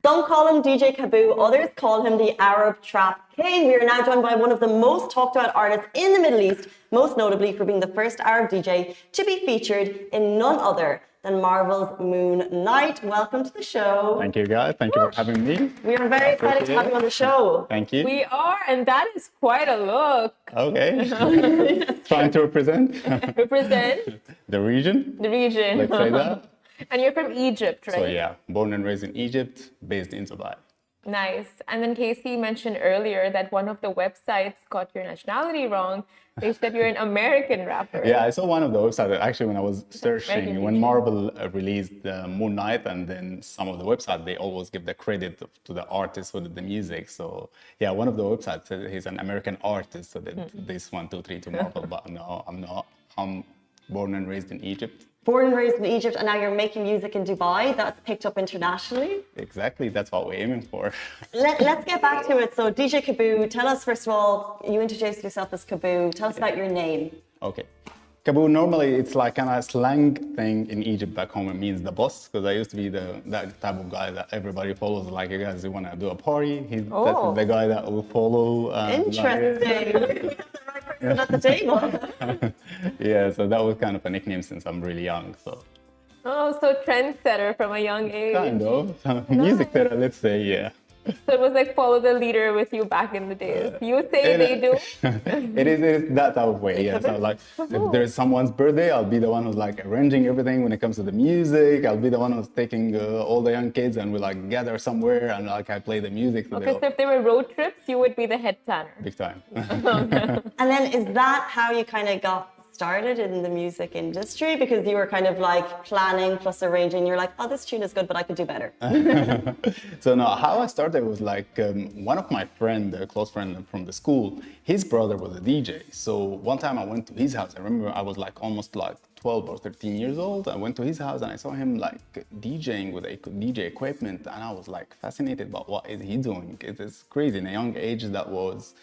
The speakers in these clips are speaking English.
Some call him DJ Kaboo, others call him the Arab Trap King. We are now joined by one of the most talked about artists in the Middle East, most notably for being the first Arab DJ to be featured in none other than Marvel's Moon Knight. Welcome to the show. Thank you, guys. Thank you for having me. We are very excited to have you on the show. Thank you. We are, and that is quite a look. Okay. Trying to represent. Represent The region. the region. Let's say that. And you're from Egypt, right? So yeah, born and raised in Egypt, based in Dubai. Nice. And then Casey mentioned earlier that one of the websites got your nationality wrong. They said you're an American rapper. Yeah, I saw one of the websites actually when I was searching, when Regulation. Marvel released Moon Knight, and then some of the websites, they always give the credit to the artist who did the music. So yeah, one of the websites said he's an American artist, so that this 1, 2, 3 to Marvel, but no, I'm not. I'm born and raised in Egypt. Born and raised in Egypt, and now you're making music in Dubai. That's picked up internationally. Exactly, that's what we're aiming for. Let's get back to it. So, DJ Kaboo, tell us first of all, you introduced yourself as Kaboo. Tell us about your name. Okay. Kaboo, normally it's like kind of slang thing in Egypt back home. It means the boss, because I used to be that type of guy that everybody follows. Like, you guys, you want to do a party? That's the guy that will follow. Interesting. At the table. Yeah, so that was kind of a nickname since I'm really young. So Oh, so trendsetter from a young age. kind of music theater, let's say, yeah. So it was like follow the leader with you back in the days. You say they do. It is that type of way, yeah. So like, if there's someone's birthday, I'll be the one who's like arranging everything when it comes to the music. I'll be the one who's taking all the young kids and we like gather somewhere and like I play the music. So Okay, so if there were road trips, you would be the head planner. big time. And then is that how you kind of got started in the music industry? Because you were kind of like planning plus arranging. You're like, oh, this tune is good, but I could do better. So no, how I started was like one of my friend, a close friend from the school, his brother was a DJ. So one time I went to his house. I remember I was like almost like 12 or 13 years old. I went to his house and I saw him like DJing with a DJ equipment, and I was like fascinated about what is he doing. It is crazy. In a young age, that was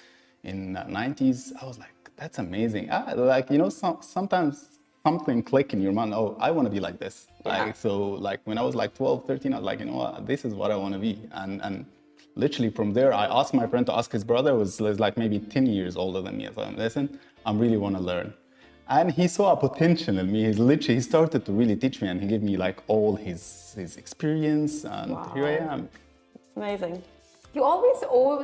in the 90s. I was like, that's amazing. Like, you know, sometimes something click in your mind. Oh, I want to be like this. Yeah. Like, so like when I was like 12, 13, I was like, you know what, this is what I want to be. And literally from there, I asked my friend to ask his brother, was like maybe 10 years older than me. I thought, listen, I really want to learn. And he saw a potential in me. He started to really teach me, and he gave me like all his experience, and here I am. It's amazing. You always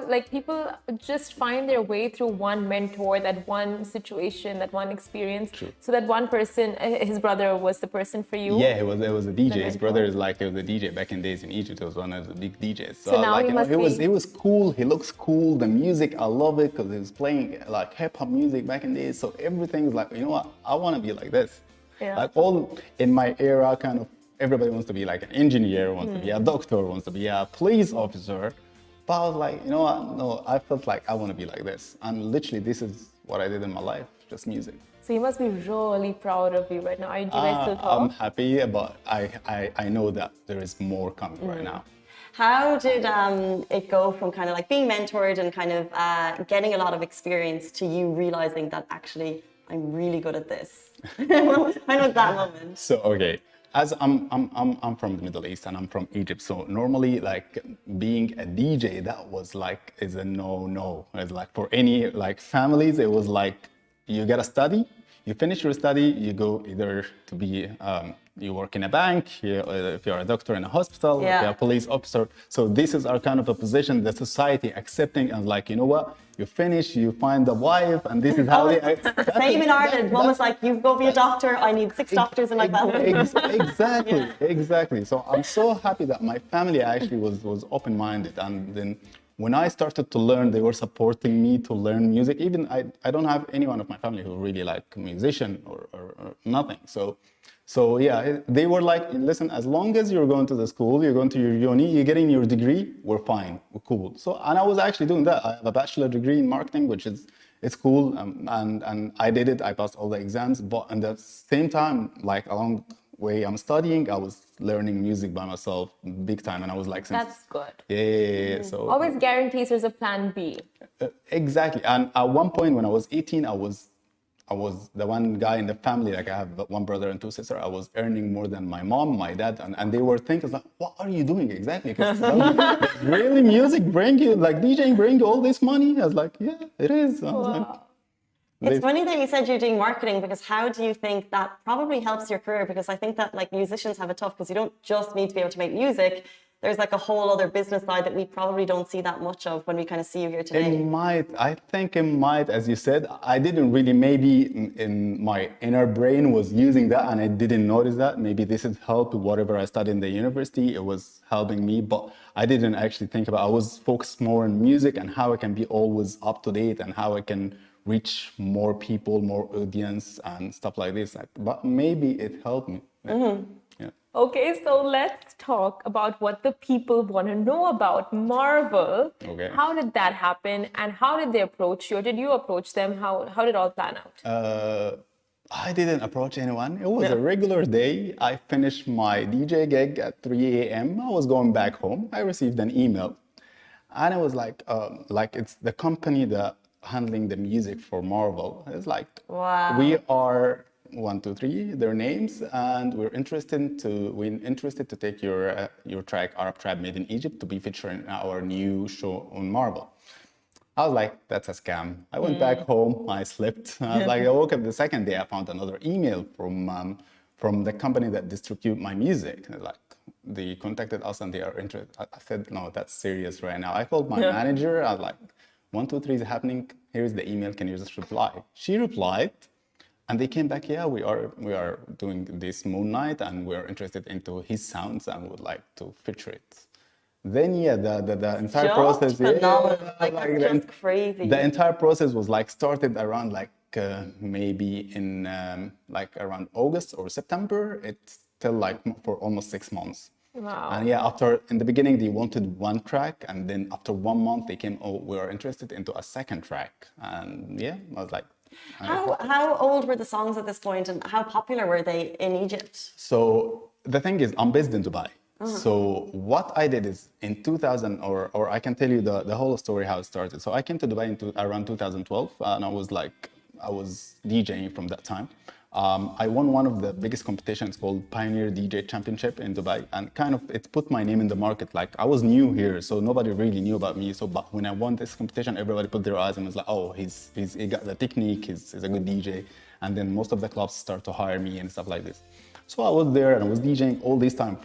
like people just find their way through one mentor, that one situation, that one experience. True. So that one person, his brother was the person for you. Yeah, it was a DJ. His mentor. brother is like, it was a DJ back in days in Egypt. It was one of the big DJs. So now like, he you know, must he was cool. He looks cool. The music, I love it because he was playing like hip hop music back in days. So everything is like, you know what? I want to be like this. Yeah. Like all in my era, kind of everybody wants to be like an engineer, wants to be a doctor, wants to be a police officer. But I was like, you know what? No, I felt like I want to be like this. And literally, this is what I did in my life, just music. So you must be really proud of you right now. Do you guys still talk? I'm happy, but I know that there is more coming right now. How did it go from kind of like being mentored and kind of getting a lot of experience to you realizing that actually I'm really good at this? When was that moment? So, okay. As I'm from the Middle East and I'm from Egypt, so normally like being a DJ, that was like is a no. It's like for any like families, it was like you gotta study, you finish your study, you go either to be you work in a bank, if you're a doctor in a hospital, if you're a police officer. So this is our kind of a position that society accepting and like, you know what, you finish, you find a wife, and this is how Same in Ireland. Mom was like, you go be a doctor, I need 6 doctors in my family. Exactly. So I'm so happy that my family actually was open-minded, and then when I started to learn, they were supporting me to learn music. Even I don't have anyone of my family who really like musician or nothing. So yeah, they were like, listen, as long as you're going to the school, you're going to your uni, you're getting your degree, we're fine, we're cool. So, and I was actually doing that. I have a bachelor degree in marketing, which is, it's cool. And I did it, I passed all the exams, but at the same time, like along the way I'm studying, I was learning music by myself big time. And I was like, That's good. Yeah. So Always guarantees there's a plan B. exactly. And at one point when I was 18, I was I was the one guy in the family, like I have one brother and two sisters. I was earning more than my mom, my dad, and they were thinking like, what are you doing exactly? Because really music bring you, like DJing bring you all this money? I was like, yeah, it is. I was like, It's funny that you said you're doing marketing, because how do you think that probably helps your career? Because I think that like musicians have it tough because you don't just need to be able to make music. There's like a whole other business side that we probably don't see that much of when we kind of see you here today. It might, I think it might, as you said, I didn't really, maybe in my inner brain was using that and I didn't notice that. Maybe this has helped whatever I studied in the university, it was helping me, but I didn't actually think about, I was focused more on music and how I can be always up to date and how I can reach more people, more audience and stuff like this. But maybe it helped me. Yeah. Okay, so let's talk about what the people want to know about Marvel. Okay. How did that happen, and how did they approach you? Or did you approach them? How did it all plan out? I didn't approach anyone. It was a regular day. I finished my DJ gig at 3 a.m. I was going back home. I received an email, and it was like it's the company that handling the music for Marvel. It's like, wow. We are 1, 2, 3, their names, and we're interested to take your track Arab Trap Made in Egypt to be featured in our new show on Marvel. I was like, that's a scam. I went back home, I slept. I was like, I woke up the second day, I found another email from the company that distribute my music. Like, they contacted us and they are interested. I said, no, that's serious right now. I called my manager. I was like, 1, 2, 3 is happening. Here's the email. Can you just reply? She replied. And they came back, yeah, we are doing this Moon Knight and we're interested into his sounds and would like to feature it. Then yeah, the entire process, phenomenal. Like that's just crazy. The entire process was like started around like maybe in like around August or September. It's till like for almost 6 months. Wow. And yeah, in the beginning they wanted one track, and then after 1 month they came, oh, we are interested into a second track, and yeah, I was like. How old were the songs at this point, and how popular were they in Egypt? So the thing is, I'm based in Dubai. So what I did is in 2000, or I can tell you the whole story how it started. So I came to Dubai around 2012, and I was DJing from that time. I won one of the biggest competitions called Pioneer DJ Championship in Dubai, and kind of it put my name in the market. Like I was new here, so nobody really knew about me. So, but when I won this competition, everybody put their eyes and was like, "Oh, he got the technique. He's a good DJ." And then most of the clubs start to hire me and stuff like this. So I was there and I was DJing all this time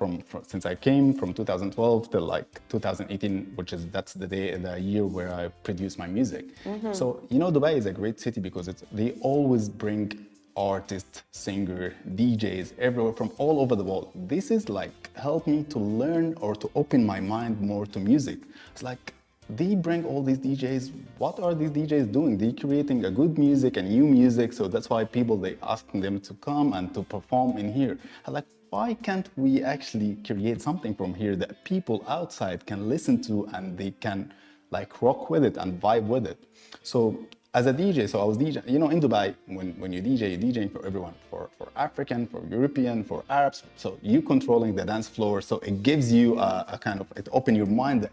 since I came from 2012 till like 2018, that's the year where I produced my music. So Dubai is a great city because they always bring artists, singer, DJs, everywhere from all over the world. This is like helped me to learn or to open my mind more to music. It's like they bring all these DJs. What are these DJs doing? They're creating a good music and new music. So that's why they asking them to come and to perform in here. I'm like, why can't we actually create something from here that people outside can listen to and they can like rock with it and vibe with it? So as a DJ, so I was DJing, in Dubai, when you DJ, you're DJing for everyone, for African, for European, for Arabs. So you controlling the dance floor. So it gives you a kind of, it open your mind that,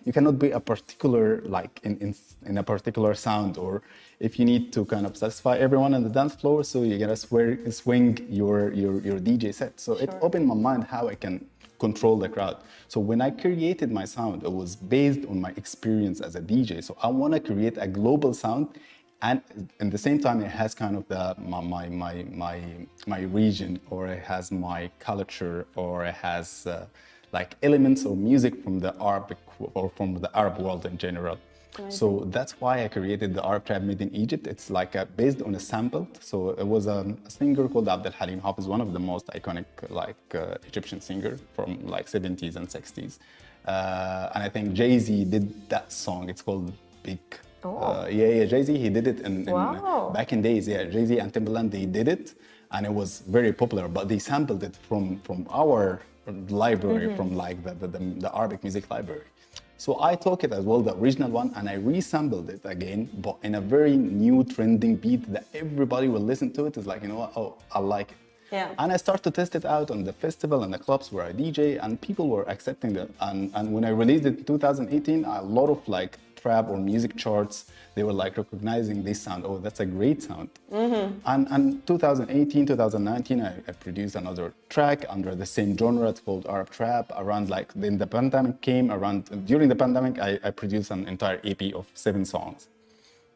you cannot be a particular, like in a particular sound, or if you need to kind of satisfy everyone on the dance floor, so you gotta swing your DJ set. So it opened my mind how I can control the crowd. So when I created my sound, it was based on my experience as a DJ. So I want to create a global sound, and at the same time, it has kind of my region, or it has my culture, or it has like elements of music from the Arabic or from the Arab world in general. So that's why I created the Arab Trap Made in Egypt. It's like based on a sample. So it was a singer called Abdel Halim Hafiz, one of the most iconic Egyptian singer from like 70s and 60s. And I think Jay-Z did that song. It's called Big. Jay-Z, he did it in back in days. Yeah, Jay-Z and Timbaland, they did it, and it was very popular. But they sampled it from our library, from like the Arabic music library. So I took it as well, the original one, and I resampled it again, but in a very new trending beat that everybody will listen to it. It's like, oh, I like it. Yeah. And I started to test it out on the festival and the clubs where I DJ, and people were accepting that. And when I released it in 2018, a lot of like trap or music charts, they were like recognizing this sound. Oh, that's a great sound. And 2018, 2019, I produced another track under the same genre. It's called Arab Trap. Around like then the pandemic came around. During the pandemic, I produced an entire EP of 7 songs.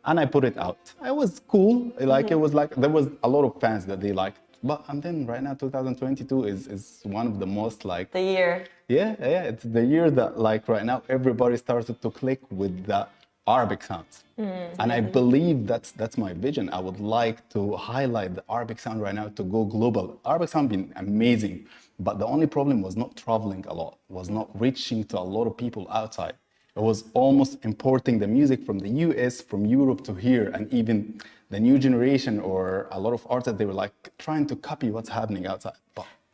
And I put it out. It was cool. Like it was like there was a lot of fans that they liked. But and then right now 2022 is one of the most like The year. yeah, it's the year that like right now everybody started to click with the Arabic sounds. And I believe that's my vision. I would like to highlight the Arabic sound right now to go global. Arabic sound been amazing, but the only problem was not traveling a lot, was not reaching to a lot of people outside. It was almost importing the music from the US, from Europe to here, and even the new generation or a lot of artists, they were like trying to copy what's happening outside.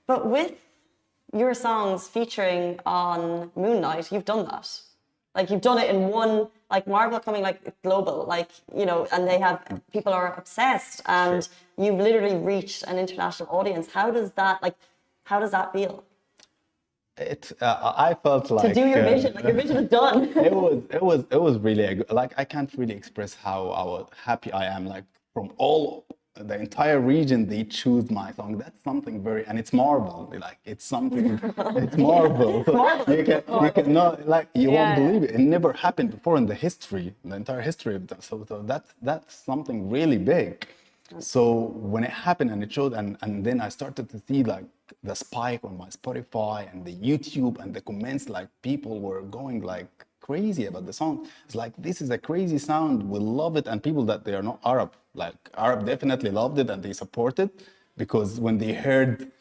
But with your songs featuring on Moon Knight, you've done that. Like you've done it in one, like Marvel coming like global, like, you know, and they have, people are obsessed and you've literally reached an international audience. How does that feel? I felt like To do your vision, like your vision is done. it was really like I can't really express how happy I am. Like from all the entire region, they choose my song. That's something very, and it's Marvel. Like it's something, it's Marvel. You can not like you won't believe it. It never happened before in the history, the entire history of that. So that's something really big. So when it happened and it showed, and then I started to see like the spike on my Spotify and the YouTube and the comments, like people were going like crazy about the song. It's like, this is a crazy sound, we love it. And people that they are not Arab, like Arab definitely loved it and they supported, because when they heard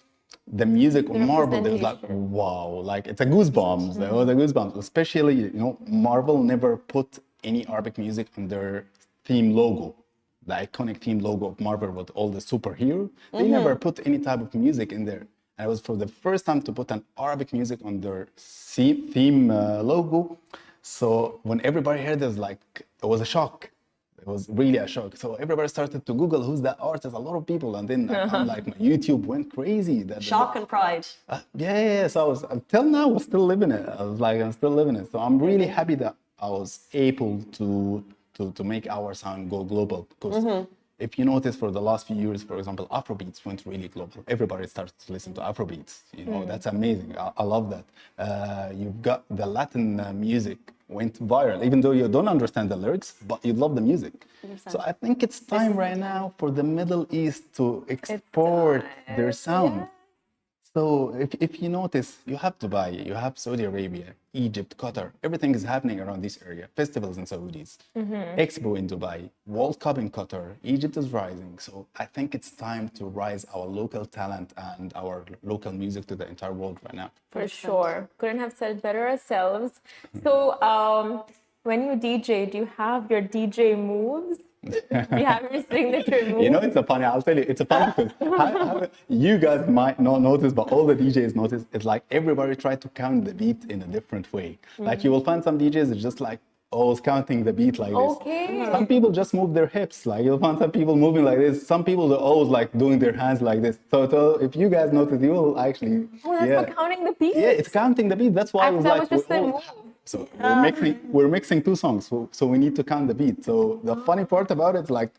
the music on Marvel, they was like, wow, like it's a goosebumps. It was a goosebumps, especially, you know, Marvel never put any Arabic music on their theme logo. The iconic theme logo of Marvel with all the superhero, they never put any type of music in there. And it was for the first time to put an Arabic music on their theme logo. So when everybody heard this, like, it was a shock. It was really a shock. So everybody started to Google who's that artist, a lot of people. And then I'm like, my YouTube went crazy. Shock and pride. Yeah. So I was, until now, I was still living it. I was like, I'm still living it. So I'm really happy that I was able to make our sound go global, because if you notice for the last few years, for example, Afrobeats went really global. Everybody started to listen to Afrobeats. You know, that's amazing. I love that. You've got the Latin music went viral, even though you don't understand the lyrics, but you love the music. 100%. So I think it's time right now for the Middle East to export their sound. Yeah. So if you notice, you have Dubai, you have Saudi Arabia, Egypt, Qatar, everything is happening around this area. Festivals in Saudis, Expo in Dubai, World Cup in Qatar, Egypt is rising. So I think it's time to rise our local talent and our local music to the entire world right now. For sure. Couldn't have said better ourselves. So when you DJ, do you have your DJ moves? Do you have your signature move? You know, it's a funny, I'll tell you, it's a funny because how you guys might not notice, but all the DJs notice, it's like everybody try to count the beat in a different way. Like you will find some DJs that just like always counting the beat like this. Some people just move their hips, like you'll find some people moving like this. Some people are always like doing their hands like this. So if you guys notice, you will actually... Oh, that's for counting the beat? Yeah, it's counting the beat. That's why I was like... Just the move. So we're mixing 2 songs, so we need to count the beat. So the funny part about it is like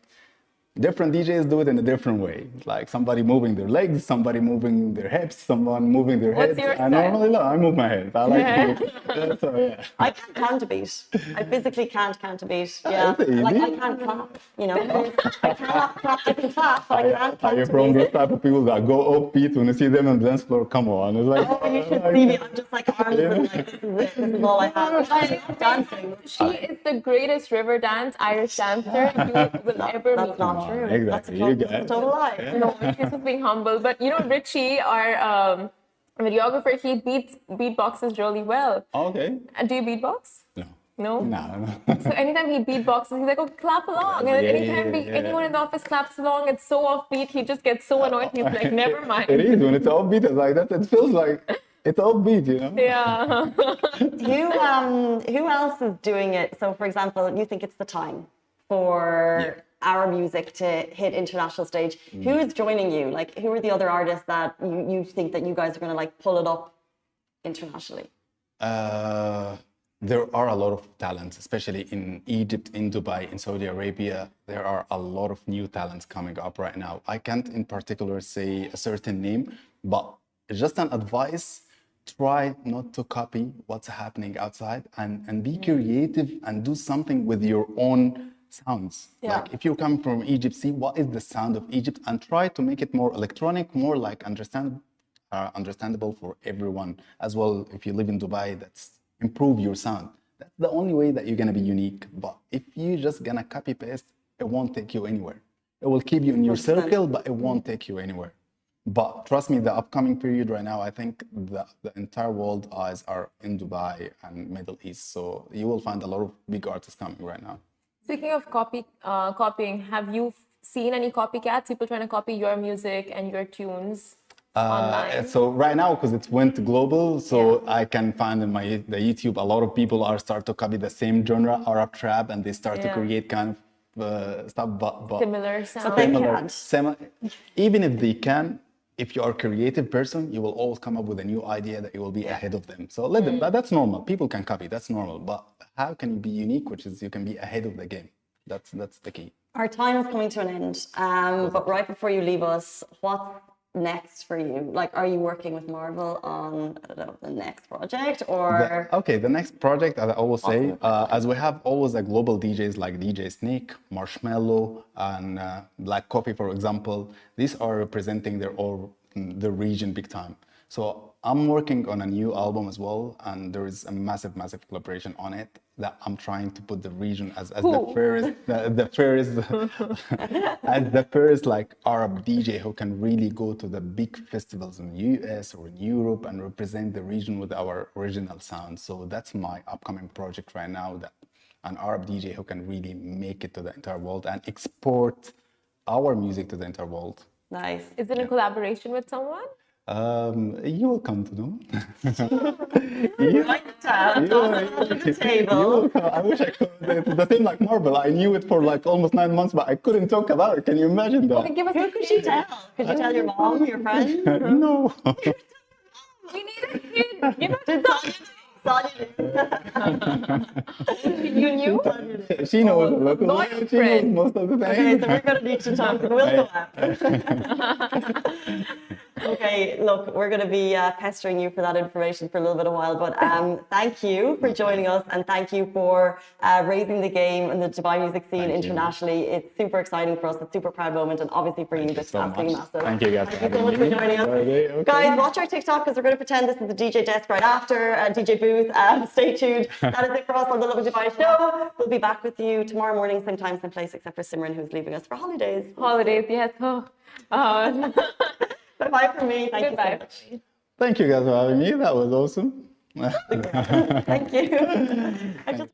different DJs do it in a different way. Like somebody moving their legs, somebody moving their hips, someone moving their head. I normally I move my head. I like to. So, yeah. I can't count a beat. I physically can't count a beat. Yeah, like I can't clap. You know, I cannot clap. I can clap, but I can't count. You're from those type of people that go offbeat when you see them on the dance floor. Come on, it's like. Oh, you should see me. I'm just like arms and like this is it. This is all I have. I love dancing. She is the greatest river dance Irish dancer you will ever meet. That's not true. Exactly. That's a total lie. No, she's just being humble. But you know, Richie, our videographer, he beatboxes really well. Okay. Do you beatbox? No. No? So anytime he beatboxes, he's like, oh, clap along. And anytime anyone in the office claps along, it's so offbeat, he just gets so annoyed. He's like, never mind. It is. When it's offbeat, it's like that. It feels like it's offbeat, you know? Yeah. Who else is doing it? So, for example, you think it's the time for our music to hit international stage. Who is joining you? Like, who are the other artists that you think that you guys are going to like pull it up internationally? there are a lot of talents, especially in Egypt, in Dubai, in Saudi Arabia. There are a lot of new talents coming up right now. I can't in particular say a certain name, but just an advice, try not to copy what's happening outside and be creative and do something with your own sounds. Yeah. Like if you come from Egypt, see what is the sound of Egypt and try to make it more electronic, more like understandable for everyone. As well, if you live in Dubai, that's improve your sound. That's the only way that you're gonna be unique. But if you're just gonna copy paste, it won't take you anywhere. It will keep you in your 100%. circle, but it won't take you anywhere. But trust me, the upcoming period right now, I think the entire world eyes are in Dubai and Middle East. So you will find a lot of big artists coming right now. Speaking of copying, have you seen any copycats? People trying to copy your music and your tunes online? So right now, because it went global, so I can find in the YouTube, a lot of people are start to copy the same genre, Arab trap, and they start to create kind of stuff, but Similar sound. they can't. even if they can, if you are a creative person, you will always come up with a new idea that you will be ahead of them. So let them, that's normal. People can copy, that's normal. But how can you be unique, which is you can be ahead of the game? That's the key. Our time is coming to an end. But right before you leave us, what's next for you? Like, are you working with Marvel on, I don't know, the next project or? The next project, as I always say, as we have always a global DJs like DJ Snake, Marshmello, and Black Coffee, for example, these are representing the region big time. So I'm working on a new album as well, and there is a massive collaboration on it that I'm trying to put the region as the first like Arab DJ who can really go to the big festivals in the US or in Europe and represent the region with our original sound. So that's my upcoming project right now, that an Arab DJ who can really make it to the entire world and export our music to the entire world. Nice. Is it a collaboration with someone? You will come to know. Write it down. Toss it on the table. I wish I could. It's the same like Marvel. I knew it for like almost 9 months, but I couldn't talk about it. Can you imagine that? Okay, give us Who could you tell? Could you tell your mom, your friends? No. We need a hint. Give us Did You knew? She knows. Loyal She knows friend. most of the Okay, time. so we're going to need to talk. We'll go out. Okay, look, we're going to be pestering you for that information for a little bit of while, but thank you for joining us and thank you for raising the game in the Dubai music scene internationally. It's super exciting for us. It's a super proud moment, and obviously for you, this is absolutely massive. Thank you guys for Thank you so having much me. for joining us. Okay. Guys, watch our TikTok because we're going to pretend this is the DJ desk right after, DJ booth. Stay tuned. That is it for us on the Lovin Dubai show. We'll be back with you tomorrow morning, same time, same place, except for Simran, who's leaving us for holidays. Holidays, yes. Bye from me. Thank Goodbye. you so much. Thank you guys for having me. That was awesome. Thank you.